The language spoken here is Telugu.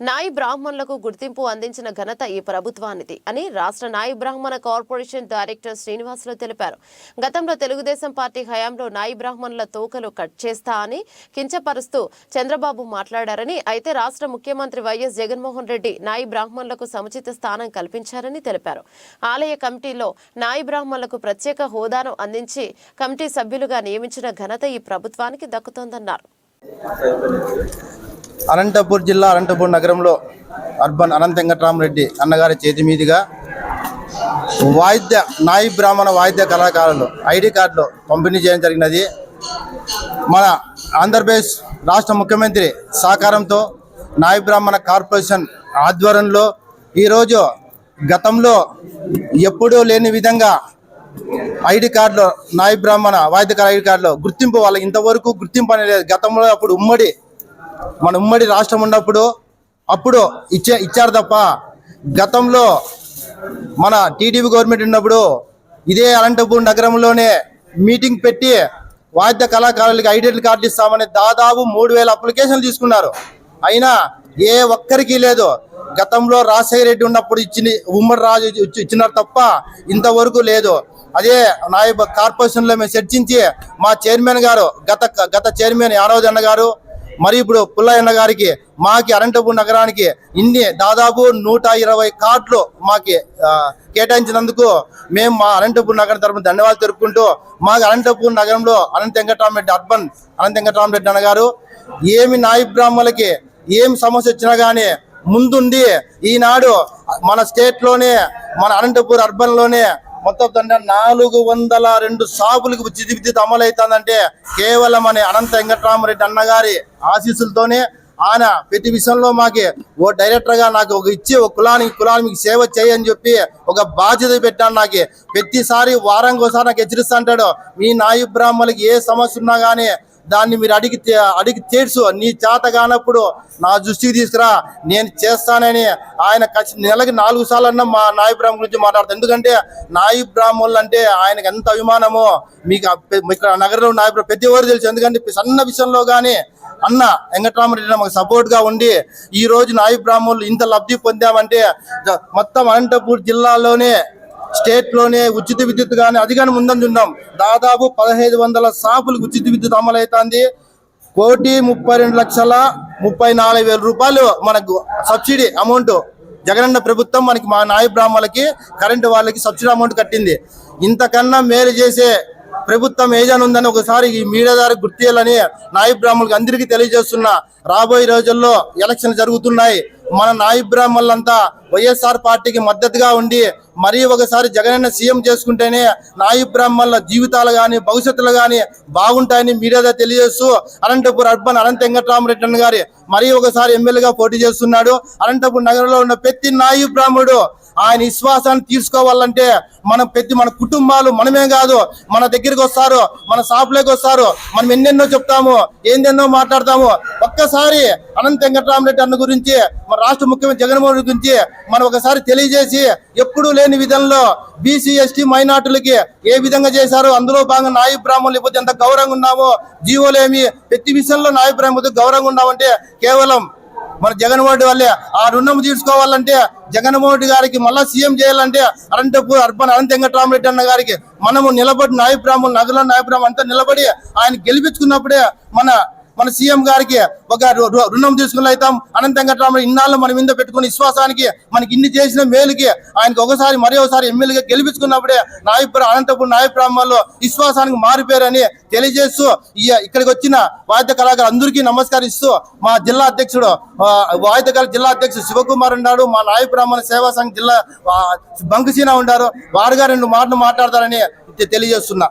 నాయి బ్రాహ్మణులకు గుర్తింపు అందించిన ఘనత ఈ ప్రభుత్వానిది అని రాష్ట్ర నాయి బ్రాహ్మణ కార్పొరేషన్ డైరెక్టర్ శ్రీనివాసులు తెలిపారు. గతంలో తెలుగుదేశం పార్టీ హయాంలో నాయి బ్రాహ్మణుల తోకలు కట్ చేస్తా అని కించపరుస్తూ చంద్రబాబు మాట్లాడారని, అయితే రాష్ట్ర ముఖ్యమంత్రి వైఎస్ జగన్మోహన్ రెడ్డి నాయి బ్రాహ్మణులకు సముచిత స్థానం కల్పించారని తెలిపారు. ఆలయ కమిటీలో నాయి బ్రాహ్మణులకు ప్రత్యేక హోదాను అందించి కమిటీ సభ్యులుగా నియమించిన ఘనత ఈ ప్రభుత్వానికి దక్కుతోందన్నారు. అనంతపూర్ జిల్లా అనంతపూర్ నగరంలో అర్బన్ అనంత వెంకటరామరెడ్డి అన్నగారి చేతి మీదుగా నాయి బ్రాహ్మణ వాయిద్య కళాకారులు ఐడి కార్డులు పంపిణీ చేయడం జరిగినది. మన ఆంధ్రప్రదేశ్ రాష్ట్ర ముఖ్యమంత్రి సహకారంతో నాయి బ్రాహ్మణ కార్పొరేషన్ ఆధ్వర్యంలో ఈరోజు గతంలో ఎప్పుడూ లేని విధంగా ఐడి కార్డులో నాయి బ్రాహ్మణ వాయిద్యకాల ఐడి కార్డులో గుర్తింపు వాళ్ళకి ఇంతవరకు గుర్తింపు అనేది గతంలో అప్పుడు మన ఉమ్మడి రాష్ట్రం ఉన్నప్పుడు అప్పుడు ఇచ్చారు తప్ప గతంలో మన టీడీపీ గవర్నమెంట్ ఉన్నప్పుడు ఇదే అనంతపూర్ నగరంలోనే మీటింగ్ పెట్టి వాద్య కళాకారులకి ఐడెంటిటీ కార్డు ఇస్తామని దాదాపు 3000 అప్లికేషన్లు తీసుకున్నారు. అయినా ఏ ఒక్కరికి లేదు. గతంలో రాజశేఖర రెడ్డి ఉన్నప్పుడు ఉమ్మడి రాజు ఇచ్చినారు తప్ప ఇంతవరకు లేదు. అదే నాయ కార్పొరేషన్లో మేము చర్చించి మా చైర్మన్ గారు గత చైర్మన్ యానవద్ అన్న గారు మరియు ఇప్పుడు పుల్లయ్య గారికి మాకి అనంతపూర్ నగరానికి దాదాపు 120 కార్డులు మాకి కేటాయించినందుకు మేము మా అనంతపూర్ నగరం తరపున ధన్యవాదాలు తెలుపుకుంటూ మాకు అనంతపూర్ నగరంలో అనంత వెంకటరామరెడ్డి అర్బన్ అనంత వెంకటరామరెడ్డి అన్న గారు ఏమి నాయి బ్రాహ్మణులకి ఏం సమస్య వచ్చినా కానీ ముందుండి ఈనాడు మన స్టేట్లోనే మన అనంతపూర్ అర్బన్లోనే మొత్తం 402 షాపులకు ఉచిత విద్యుత్ అమలు అవుతుందంటే కేవలం అని అనంత వెంకటరామరెడ్డి అన్నగారి ఆశీస్సులతోనే ఆయన ప్రతి విషయంలో మాకి ఓ డైరెక్టర్గా నాకు ఒక కులానికి సేవ చేయని చెప్పి ఒక బాధ్యత పెట్టాను. నాకు ప్రతిసారి వారానికి ఒకసారి నాకు హెచ్చరిస్తూ అంటాడు, మీ నాయి బ్రాహ్మణులకి ఏ సమస్య ఉన్నా కానీ దాన్ని మీరు అడిగి తీర్చు, నీ చేత కానప్పుడు నా దృష్టికి తీసుకురా, నేను చేస్తానని ఆయన నెలకి 4 సార్లు అన్నా మా నాయి బ్రాహ్మణుల గురించి మాట్లాడతాను. ఎందుకంటే నాయి బ్రాహ్మణులు అంటే ఆయనకు ఎంత అభిమానమో మీకు ఇక్కడ నగరంలో నాయి ప్రతి ఒక్కరు తెలుసు. ఎందుకంటే సన్న విషయంలో కానీ అన్న వెంకటరామరెడ్డి మాకు సపోర్ట్గా ఉండి ఈ రోజు నాయి బ్రాహ్మణులు ఇంత లబ్ధి పొందామంటే మొత్తం అనంతపూర్ జిల్లాలోనే స్టేట్లోనే ఉచిత విద్యుత్ కానీ అది కానీ ముందంజ ఉన్నాం. దాదాపు 1500 షాపులకు ఉచిత విద్యుత్ అమలవుతుంది. 1,32,34,000 రూపాయలు మనకు సబ్సిడీ అమౌంట్ జగనన్న ప్రభుత్వం మనకి మా నాయి బ్రాహ్మణులకి కరెంటు వాళ్ళకి సబ్సిడీ అమౌంట్ కట్టింది. ఇంతకన్నా మేలు చేసే ప్రభుత్వం ఏజాన్ ఉందని ఒకసారి ఈ మీడియా ద్వారా గుర్తియాలని నాయి బ్రాహ్మణులకు అందరికీ తెలియజేస్తున్నా. రాబోయే రోజుల్లో ఎలక్షన్ జరుగుతున్నాయి. మన నాయి బ్రాహ్మణులంతా వైఎస్ఆర్ పార్టీకి మద్దతుగా ఉండి మరీ ఒకసారి జగనన్న సీఎం చేసుకుంటేనే నాయి బ్రాహ్మణుల జీవితాలు కానీ భవిష్యత్తులు కానీ బాగుంటాయని మీడియా తెలియజేస్తూ అనంతపూర్ అర్బన్ అనంత వెంకటరామరెడ్డి అన్న గారి మరీ ఒకసారి ఎమ్మెల్యేగా పోటీ చేస్తున్నాడు. అనంతపూర్ నగరంలో ఉన్న ప్రతి నాయి బ్రాహ్మణుడు ఆయన విశ్వాసాన్ని తీసుకోవాలంటే మన కుటుంబాలు మనమే కాదు మన దగ్గరికి వస్తారు, మన షాపులోకి వస్తారు, మనం ఎన్నెన్నో చెప్తాము, ఏందెన్నో మాట్లాడతాము. ఒక్కసారి అనంత వెంకటరామరెడ్డి అన్న గురించి మన రాష్ట్ర ముఖ్యమంత్రి జగన్మోహన్ రెడ్డి గురించి మనం ఒకసారి తెలియజేసి ఎప్పుడూ లేని విధంలో బీసీ ఎస్టీ మైనార్టీలకి ఏ విధంగా చేశారో అందులో భాగంగా నాయి బ్రాహ్మణులు లేకపోతే ఎంత గౌరవంగా ఉన్నామో జీవోలేమి ప్రతి విషయంలో నాయి బ్రాహ్మణులు గౌరవంగా ఉన్నామంటే కేవలం మన జగన్మోహన్ రెడ్డి వల్లే. ఆ రుణం తీర్చుకోవాలంటే జగన్మోహన్ రెడ్డి గారికి మళ్ళా సీఎం చేయాలంటే అనంతపూర్ అర్బన్ అనంత వెంకటరామరెడ్డి అన్న గారికి మనము నిలబడి నాయి బ్రాహ్మణులు నగరంలో నాయి బ్రాహ్మణులు అంతా నిలబడి ఆయన గెలిపించుకున్నప్పుడే మన సీఎం గారికి ఒక రుణం తీసుకుని అవుతాం. అనంత వెంకటరామరెడ్డి ఇన్నాళ్ళు మనం మీద పెట్టుకున్న విశ్వాసానికి మనకి ఇన్ని చేసిన మేలుకి ఆయనకి ఒకసారి ఒకసారి ఎమ్మెల్యేగా గెలిపించుకున్నప్పుడే అనంతపూర్ నాయి బ్రాహ్మణులు విశ్వాసానికి మారిపోయారని తెలియజేస్తూ ఇక్కడికి వచ్చిన వాయిద్య కళాకారులు అందరికీ నమస్కరిస్తూ మా జిల్లా అధ్యక్షుడు వాయిద్య కళ జిల్లా అధ్యక్షుడు శివకుమార్ ఉన్నాడు, మా నాయి బ్రాహ్మణ సేవా సంఘ జిల్లా బంకుసీన ఉన్నారు, వారుగా 2 మాటలు మాట్లాడతారని తెలియజేస్తున్నా.